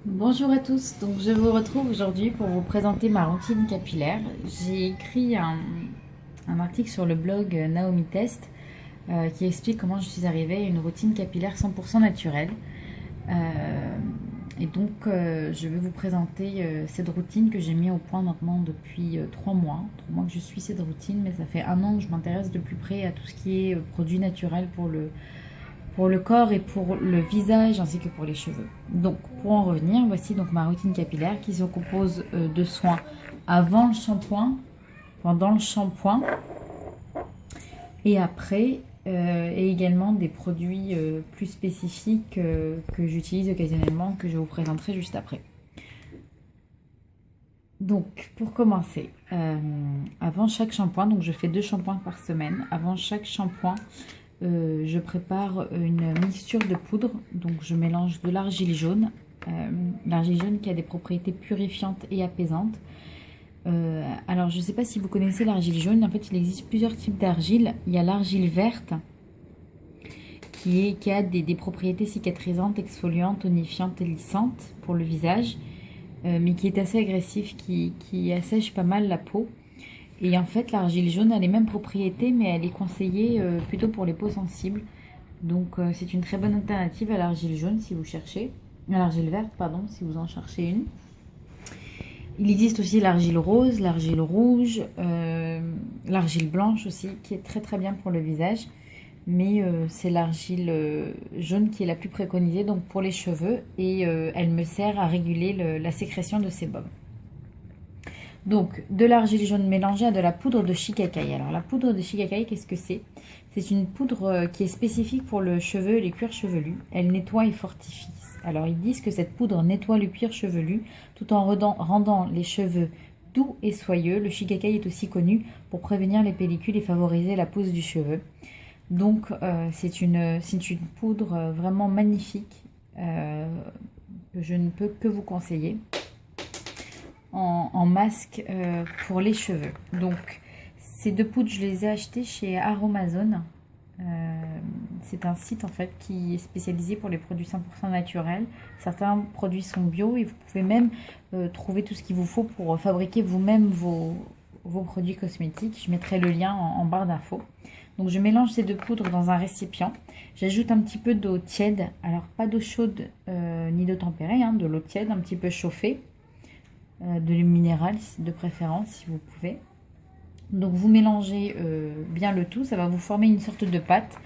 Bonjour à tous, donc je vous retrouve aujourd'hui pour vous présenter ma routine capillaire. J'ai écrit un article sur le blog Naomi Test qui explique comment je suis arrivée à une routine capillaire 100% naturelle. Euh, je vais vous présenter cette routine que j'ai mis au point maintenant depuis 3 mois. 3 mois que je suis cette routine, mais ça fait 1 an que je m'intéresse de plus près à tout ce qui est produits naturels pour le corps et pour le visage ainsi que pour les cheveux. Donc pour en revenir, voici donc ma routine capillaire qui se compose de soins avant le shampoing, pendant le shampoing et après, et également des produits plus spécifiques que j'utilise occasionnellement, que je vous présenterai juste après. Donc pour commencer, avant chaque shampoing, donc je fais 2 shampoings par semaine, avant chaque shampoing, je prépare une mixture de poudre. Donc je mélange de l'argile jaune qui a des propriétés purifiantes et apaisantes. Alors je ne sais pas si vous connaissez l'argile jaune. En fait, il existe plusieurs types d'argile. Il y a l'argile verte qui a des propriétés cicatrisantes, exfoliantes, tonifiantes et lissantes pour le visage, mais qui est assez agressif, qui assèche pas mal la peau. Et en fait, l'argile jaune a les mêmes propriétés, mais elle est conseillée plutôt pour les peaux sensibles. Donc, c'est une très bonne alternative à l'argile jaune si vous cherchez. À l'argile verte, pardon, si vous en cherchez une. Il existe aussi l'argile rose, l'argile rouge, l'argile blanche aussi, qui est très très bien pour le visage. Mais c'est l'argile jaune qui est la plus préconisée donc pour les cheveux. Et elle me sert à réguler la sécrétion de sébum. Donc, de l'argile jaune mélangée à de la poudre de shikakai. Alors, la poudre de shikakai, qu'est-ce que c'est? C'est une poudre qui est spécifique pour le cheveu et les cuirs chevelus. Elle nettoie et fortifie. Alors, ils disent que cette poudre nettoie le cuir chevelu tout en rendant les cheveux doux et soyeux. Le shikakai est aussi connu pour prévenir les pellicules et favoriser la pousse du cheveu. Donc, c'est une poudre vraiment magnifique que je ne peux que vous conseiller en masque pour les cheveux. Donc ces 2 poudres, je les ai achetées chez Aromazone. C'est un site en fait qui est spécialisé pour les produits 100% naturels. Certains produits sont bio et vous pouvez même trouver tout ce qu'il vous faut pour fabriquer vous-même vos produits cosmétiques. Je mettrai le lien en barre d'infos. Donc je mélange ces 2 poudres dans un récipient. J'ajoute un petit peu d'eau tiède. Alors pas d'eau chaude ni d'eau tempérée, de l'eau tiède un petit peu chauffée. De l'huile minérale de préférence si vous pouvez. Donc vous mélangez bien le tout, ça va vous former une sorte de pâte.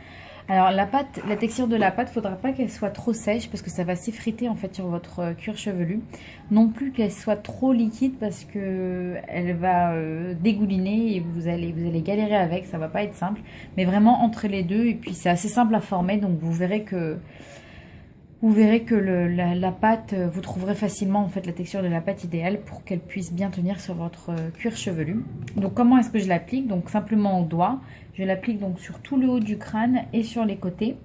Alors la pâte, la texture de la pâte, il ne faudra pas qu'elle soit trop sèche parce que ça va s'effriter en fait sur votre cuir chevelu. Non plus qu'elle soit trop liquide parce que elle va dégouliner et vous allez galérer avec, ça va pas être simple. Mais vraiment entre les deux, et puis c'est assez simple à former, donc vous verrez que la pâte, vous trouverez facilement en fait la texture de la pâte idéale pour qu'elle puisse bien tenir sur votre cuir chevelu. Donc comment est-ce que je l'applique? Donc simplement au doigt. Je l'applique donc sur tout le haut du crâne et sur les côtés.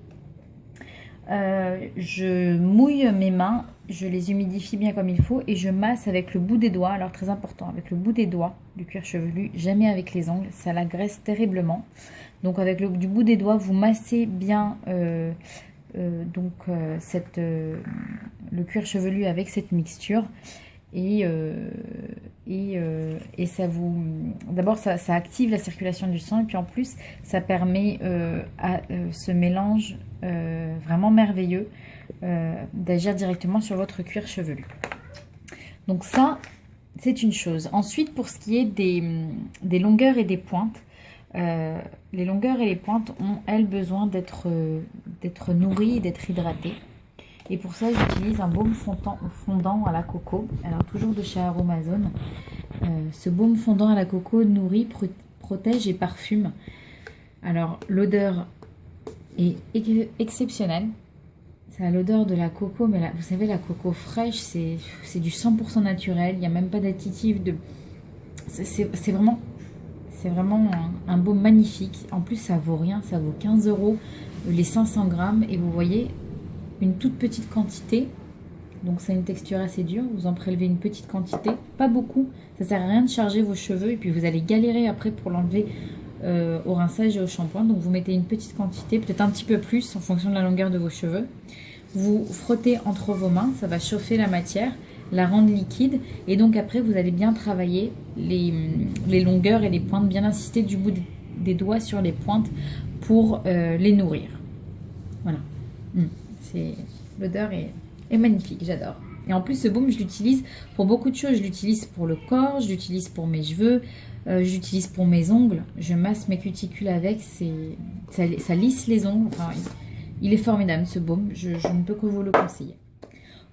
Je mouille mes mains, je les humidifie bien comme il faut et je masse avec le bout des doigts. Alors très important, avec le bout des doigts du cuir chevelu, jamais avec les ongles, ça l'agresse terriblement. Donc avec du bout des doigts, vous massez bien le cuir chevelu avec cette mixture et ça vous d'abord ça active la circulation du sang et puis en plus ça permet à ce mélange vraiment merveilleux d'agir directement sur votre cuir chevelu. Donc ça c'est une chose. Ensuite pour ce qui est des longueurs et des pointes, les longueurs et les pointes ont, elles, besoin d'être nourries, d'être hydratées. Et pour ça, j'utilise un baume fondant à la coco. Alors, toujours de chez Aromazone. Ce baume fondant à la coco nourrit, protège et parfume. Alors, l'odeur est exceptionnelle. Ça a l'odeur de la coco, mais là, vous savez, la coco fraîche, c'est du 100% naturel. Il n'y a même pas d'additif. C'est vraiment un baume magnifique. En plus, ça vaut rien, ça vaut 15 € les 500 grammes. Et vous voyez, une toute petite quantité. Donc, ça a une texture assez dure. Vous en prélevez une petite quantité, pas beaucoup. Ça sert à rien de charger vos cheveux. Et puis, vous allez galérer après pour l'enlever au rinçage et au shampoing. Donc, vous mettez une petite quantité, peut-être un petit peu plus en fonction de la longueur de vos cheveux. Vous frottez entre vos mains, ça va chauffer la matière, la rendre liquide. Et donc après, vous allez bien travailler les longueurs et les pointes, bien insister du bout des doigts sur les pointes pour les nourrir. Voilà. C'est L'odeur est magnifique, j'adore. Et en plus, ce baume, je l'utilise pour beaucoup de choses. Je l'utilise pour le corps, je l'utilise pour mes cheveux, je l'utilise pour mes ongles. Je masse mes cuticules avec, ça lisse les ongles. Enfin, il est formidable ce baume, je ne peux que vous le conseiller.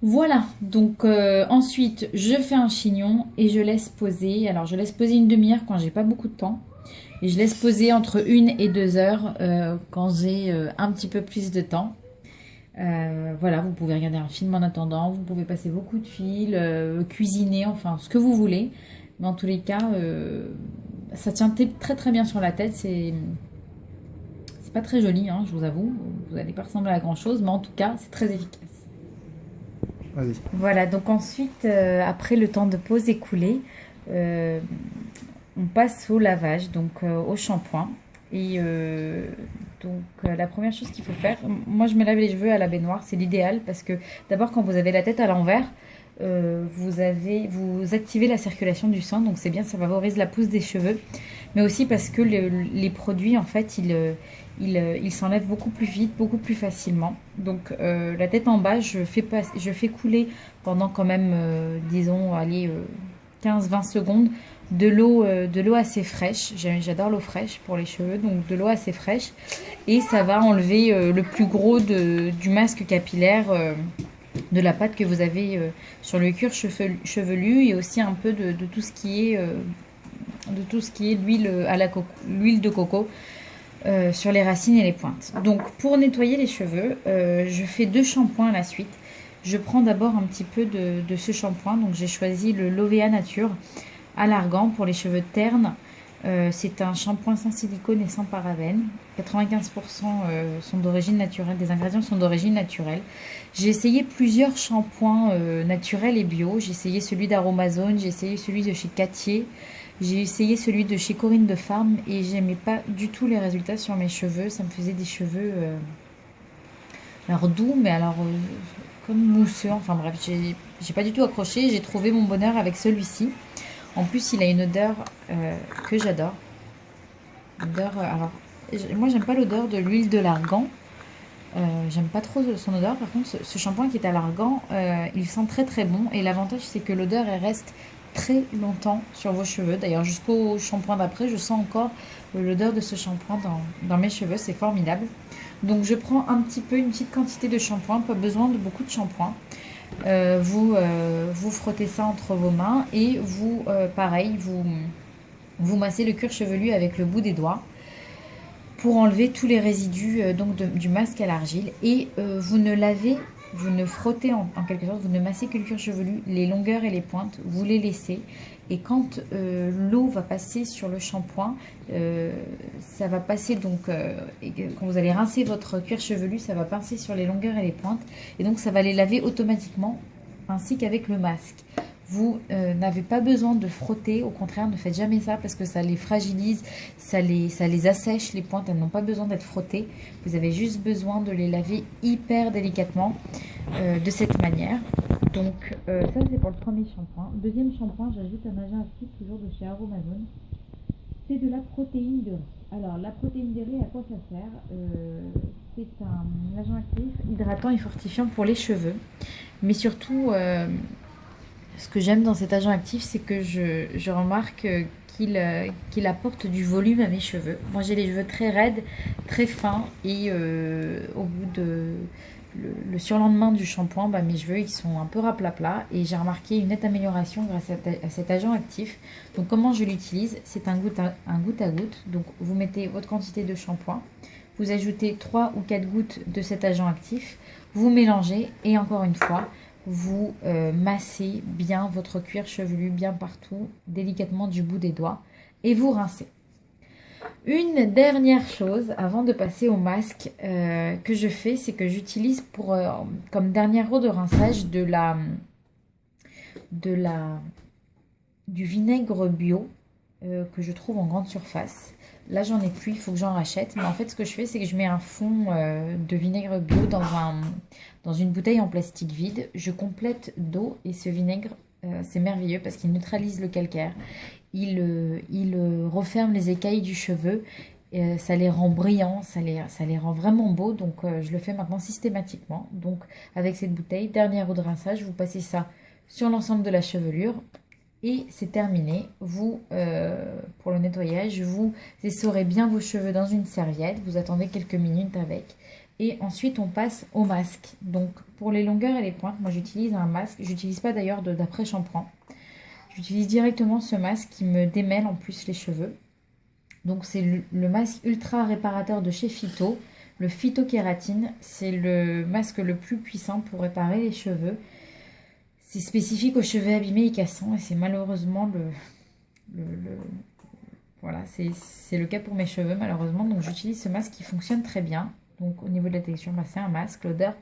Voilà, donc ensuite, je fais un chignon et je laisse poser. Alors, je laisse poser une demi-heure quand j'ai pas beaucoup de temps. Et je laisse poser entre 1 et 2 heures quand j'ai un petit peu plus de temps. Voilà, vous pouvez regarder un film en attendant, vous pouvez passer vos coups de fil, cuisiner, enfin ce que vous voulez. Mais en tous les cas, ça tient très très bien sur la tête. C'est pas très joli, hein, je vous avoue. Vous n'allez pas ressembler à grand chose, mais en tout cas, c'est très efficace. Vas-y. Voilà, donc ensuite, après le temps de pause écoulé, on passe au lavage, donc au shampoing. Et la première chose qu'il faut faire, moi je me lave les cheveux à la baignoire, c'est l'idéal parce que d'abord quand vous avez la tête à l'envers, vous activez la circulation du sang, donc c'est bien, ça favorise la pousse des cheveux, mais aussi parce que les produits en fait ils s'enlèvent beaucoup plus vite, beaucoup plus facilement. Donc la tête en bas, je fais couler pendant quand même, disons, allez, 15-20 secondes de l'eau assez fraîche. J'adore l'eau fraîche pour les cheveux, donc de l'eau assez fraîche. Et ça va enlever le plus gros du masque capillaire, de la pâte que vous avez sur le cuir chevelu et aussi un peu de tout ce qui est l'huile l'huile de coco sur les racines et les pointes. Donc pour nettoyer les cheveux, je fais 2 shampoings à la suite. Je prends d'abord un petit peu de ce shampoing, donc j'ai choisi le Lovea Nature à l'argan pour les cheveux ternes. C'est un shampoing sans silicone et sans parabènes. 95% sont d'origine naturelle, des ingrédients sont d'origine naturelle. J'ai essayé plusieurs shampoings naturels et bio. J'ai essayé celui d'Aromazone, j'ai essayé celui de chez Cattier, j'ai essayé celui de chez Corinne de Farm et j'aimais pas du tout les résultats sur mes cheveux. Ça me faisait des cheveux alors doux, mais alors comme mousseux. Enfin bref, j'ai pas du tout accroché. J'ai trouvé mon bonheur avec celui-ci. En plus, il a une odeur que j'adore. Alors, moi, j'aime pas l'odeur de l'huile de l'argan. J'aime pas trop son odeur. Par contre, ce shampoing qui est à l'argan, il sent très très bon. Et l'avantage, c'est que l'odeur, elle reste très longtemps sur vos cheveux. D'ailleurs, jusqu'au shampoing d'après, je sens encore l'odeur de ce shampoing dans mes cheveux. C'est formidable. Donc, je prends une petite quantité de shampoing. Pas besoin de beaucoup de shampoing. Vous frottez ça entre vos mains et pareil, vous massez le cuir chevelu avec le bout des doigts pour enlever tous les résidus du masque à l'argile. Et vous ne frottez en quelque sorte, vous ne massez que le cuir chevelu, les longueurs et les pointes, vous les laissez. Et quand l'eau va passer sur le shampoing, ça va passer donc, et quand vous allez rincer votre cuir chevelu, ça va passer sur les longueurs et les pointes. Et donc ça va les laver automatiquement, ainsi qu'avec le masque. Vous n'avez pas besoin de frotter, au contraire, ne faites jamais ça parce que ça les fragilise, ça les assèche, les pointes, elles n'ont pas besoin d'être frottées. Vous avez juste besoin de les laver hyper délicatement de cette manière. Donc ça c'est pour le premier shampoing. Deuxième shampoing, j'ajoute un agent actif toujours de chez Aromazone. C'est de la protéine de riz. Alors la protéine de riz, à quoi ça sert? C'est un agent actif hydratant et fortifiant pour les cheveux. Mais surtout, ce que j'aime dans cet agent actif, c'est que je remarque qu'il apporte du volume à mes cheveux. Moi j'ai les cheveux très raides, très fins et au bout de le surlendemain du shampoing, mes cheveux ils sont un peu raplapla et j'ai remarqué une nette amélioration grâce à cet agent actif. Donc comment je l'utilise? C'est un goutte à goutte. Donc vous mettez votre quantité de shampoing, vous ajoutez 3 ou 4 gouttes de cet agent actif, vous mélangez et encore une fois, vous massez bien votre cuir chevelu bien partout, délicatement du bout des doigts et vous rincez. Une dernière chose avant de passer au masque que je fais, c'est que j'utilise comme dernière eau de rinçage du vinaigre bio. que je trouve en grande surface. Là, j'en ai plus, il faut que j'en rachète. Mais en fait, ce que je fais, c'est que je mets un fond de vinaigre bio dans une bouteille en plastique vide. Je complète d'eau et ce vinaigre, c'est merveilleux parce qu'il neutralise le calcaire. Il referme les écailles du cheveu. Ça les rend brillants, ça les rend vraiment beaux. Donc, je le fais maintenant systématiquement. Donc, avec cette bouteille, dernière eau de rinçage, vous passez ça sur l'ensemble de la chevelure. Et c'est terminé. Vous, pour le nettoyage, vous essorez bien vos cheveux dans une serviette. Vous attendez quelques minutes avec. Et ensuite, on passe au masque. Donc, pour les longueurs et les pointes, moi, j'utilise un masque. J'utilise pas d'ailleurs d'après-shampoing. J'utilise directement ce masque qui me démêle en plus les cheveux. Donc, c'est le masque ultra réparateur de chez Phyto. Le Phytokératine, c'est le masque le plus puissant pour réparer les cheveux. C'est spécifique aux cheveux abîmés et cassants et c'est malheureusement voilà, c'est le cas pour mes cheveux malheureusement. Donc j'utilise ce masque qui fonctionne très bien. Donc au niveau de la texture, bah, c'est un masque. L'odeur,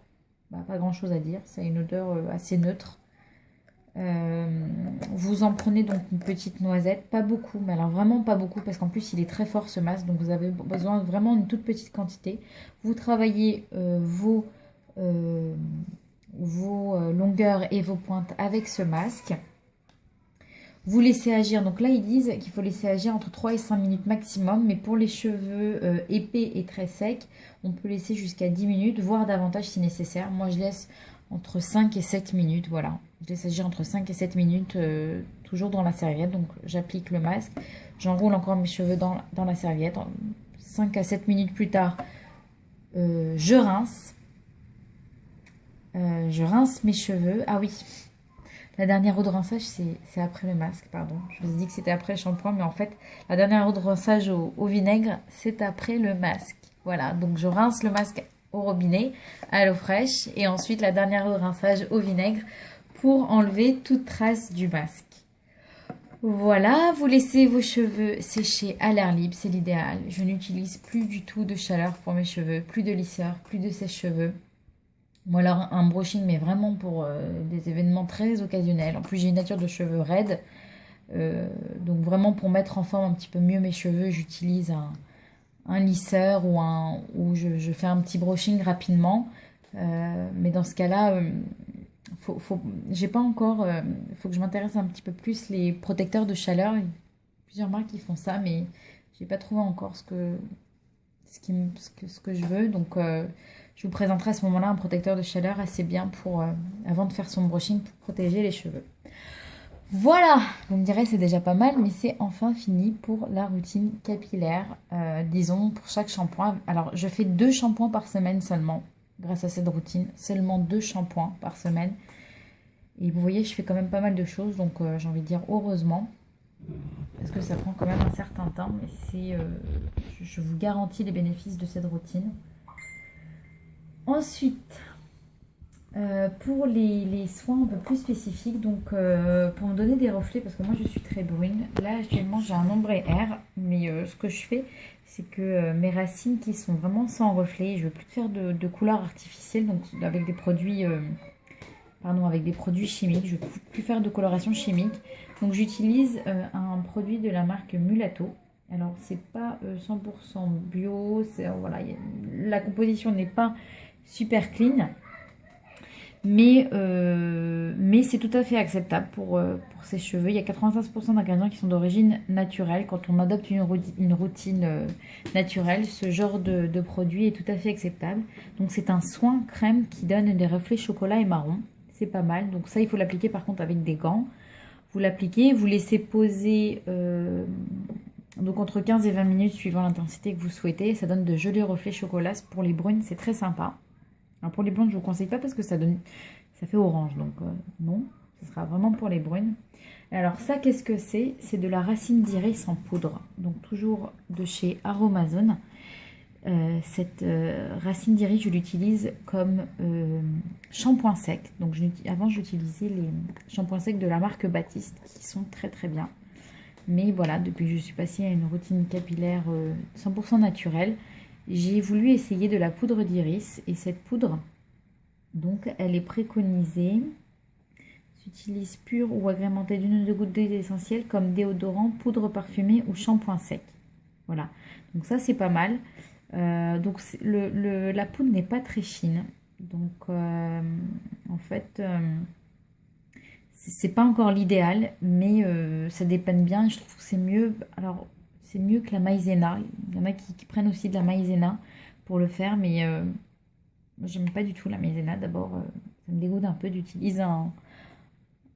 bah, pas grand chose à dire. Ça a une odeur assez neutre. Vous en prenez donc une petite noisette, pas beaucoup, mais alors vraiment pas beaucoup parce qu'en plus il est très fort ce masque. Donc vous avez besoin vraiment d'une toute petite quantité. Vous travaillez vos longueurs et vos pointes avec ce masque. Vous laissez agir. Donc là, ils disent qu'il faut laisser agir entre 3 et 5 minutes maximum. Mais pour les cheveux épais et très secs, on peut laisser jusqu'à 10 minutes, voire davantage si nécessaire. Moi, je laisse entre 5 et 7 minutes. Voilà. Je laisse agir entre 5 et 7 minutes, toujours dans la serviette. Donc, j'applique le masque. J'enroule encore mes cheveux dans la serviette. 5 à 7 minutes plus tard, je rince. Je rince mes cheveux. Ah oui, la dernière eau de rinçage, c'est après le masque, pardon. Je vous ai dit que c'était après le shampoing, mais en fait, la dernière eau de rinçage au vinaigre, c'est après le masque. Voilà, donc je rince le masque au robinet, à l'eau fraîche, et ensuite la dernière eau de rinçage au vinaigre pour enlever toute trace du masque. Voilà, vous laissez vos cheveux sécher à l'air libre, c'est l'idéal. Je n'utilise plus du tout de chaleur pour mes cheveux, plus de lisseur, plus de sèche-cheveux. Ou alors un brushing, mais vraiment pour des événements très occasionnels. En plus, j'ai une nature de cheveux raides. Donc vraiment pour mettre en forme un petit peu mieux mes cheveux, j'utilise un lisseur ou je fais un petit brushing rapidement. Mais dans ce cas-là, j'ai pas encore... faut que je m'intéresse un petit peu plus les protecteurs de chaleur. Il y a plusieurs marques qui font ça, mais j'ai pas trouvé encore ce que je veux. Donc... je vous présenterai à ce moment-là un protecteur de chaleur assez bien avant de faire son brushing pour protéger les cheveux. Voilà, vous me direz c'est déjà pas mal, mais c'est enfin fini pour la routine capillaire, disons pour chaque shampoing. Alors je fais 2 shampoings par semaine seulement, grâce à cette routine, seulement 2 shampoings par semaine. Et vous voyez, je fais quand même pas mal de choses, donc j'ai envie de dire heureusement, parce que ça prend quand même un certain temps, mais je vous garantis les bénéfices de cette routine. Ensuite, pour les soins un peu plus spécifiques, donc pour me donner des reflets, parce que moi je suis très brune, là actuellement j'ai un ombre air, mais ce que je fais, c'est que mes racines qui sont vraiment sans reflet, je ne veux plus faire de couleurs artificielles, donc avec des produits, avec des produits chimiques, je ne veux plus faire de coloration chimique. Donc j'utilise un produit de la marque Mulatto. Alors c'est pas 100% bio, voilà, la composition n'est pas super clean, mais c'est tout à fait acceptable pour ses cheveux. Il y a 95% d'ingrédients qui sont d'origine naturelle. Quand on adopte une routine naturelle, ce genre de produit est tout à fait acceptable. Donc c'est un soin crème qui donne des reflets chocolat et marron. C'est pas mal. Donc ça, il faut l'appliquer par contre avec des gants. Vous l'appliquez, vous laissez poser donc entre 15 et 20 minutes suivant l'intensité que vous souhaitez. Ça donne de jolis reflets chocolat. Pour les brunes, c'est très sympa. Alors pour les blondes, je ne vous conseille pas parce que ça fait orange. Donc non, ce sera vraiment pour les brunes. Alors ça, qu'est-ce que c'est? C'est de la racine d'iris en poudre. Donc toujours de chez Aromazone. Cette racine d'iris, je l'utilise comme shampoing sec. Donc avant, j'utilisais les shampoings secs de la marque Baptiste qui sont très très bien. Mais voilà, depuis que je suis passée à une routine capillaire 100% naturelle, j'ai voulu essayer de la poudre d'iris. Et cette poudre, donc, elle est préconisée. J'utilise pur ou agrémenté d'une ou deux gouttes d'huile essentielle comme déodorant, poudre parfumée ou shampoing sec. Voilà, donc ça c'est pas mal. Donc la poudre n'est pas très fine. Donc en fait, c'est pas encore l'idéal, mais ça dépanne bien. Je trouve que c'est mieux. Alors c'est mieux que la maïzena. Il y en a qui prennent aussi de la maïzena pour le faire, mais moi j'aime pas du tout la maïzena. D'abord, ça me dégoûte un peu d'utiliser un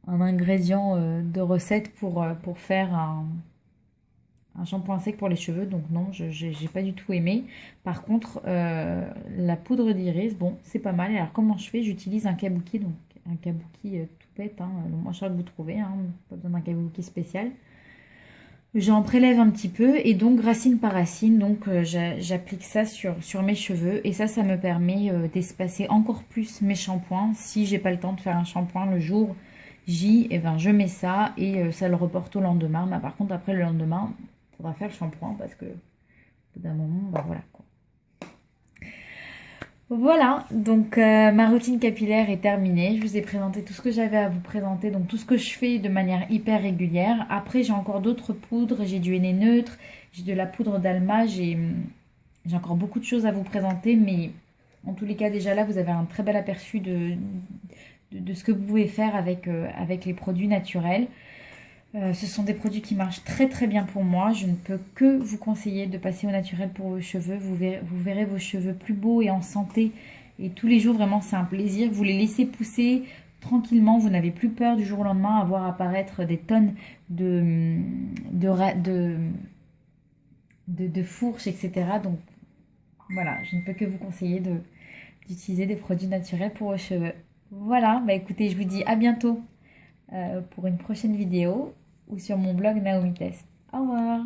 ingrédient de recette pour faire un shampoing sec pour les cheveux. Donc non, j'ai pas du tout aimé. Par contre, la poudre d'iris, bon, c'est pas mal. Alors comment je fais? J'utilise un kabuki, donc un kabuki tout bête, hein, le moins cher que vous trouvez, hein, pas besoin d'un kabuki spécial. J'en prélève un petit peu et donc racine par racine, donc j'applique ça sur mes cheveux et ça me permet d'espacer encore plus mes shampoings. Si j'ai pas le temps de faire un shampoing le jour J, eh ben, je mets ça et ça le reporte au lendemain. Mais par contre après le lendemain, il faudra faire le shampoing parce que au bout d'un moment, bah voilà quoi. Voilà, donc ma routine capillaire est terminée. Je vous ai présenté tout ce que j'avais à vous présenter, donc tout ce que je fais de manière hyper régulière. Après, j'ai encore d'autres poudres. J'ai du henné neutre, j'ai de la poudre d'Alma, j'ai encore beaucoup de choses à vous présenter. Mais en tous les cas, déjà là, vous avez un très bel aperçu de ce que vous pouvez faire avec les produits naturels. Ce sont des produits qui marchent très très bien pour moi. Je ne peux que vous conseiller de passer au naturel pour vos cheveux. Vous verrez vos cheveux plus beaux et en santé. Et tous les jours, vraiment, c'est un plaisir. Vous les laissez pousser tranquillement. Vous n'avez plus peur du jour au lendemain à voir apparaître des tonnes de fourches, etc. Donc voilà, je ne peux que vous conseiller d'utiliser des produits naturels pour vos cheveux. Voilà, bah écoutez, je vous dis à bientôt pour une prochaine vidéo ou sur mon blog Naomi Test. Au revoir!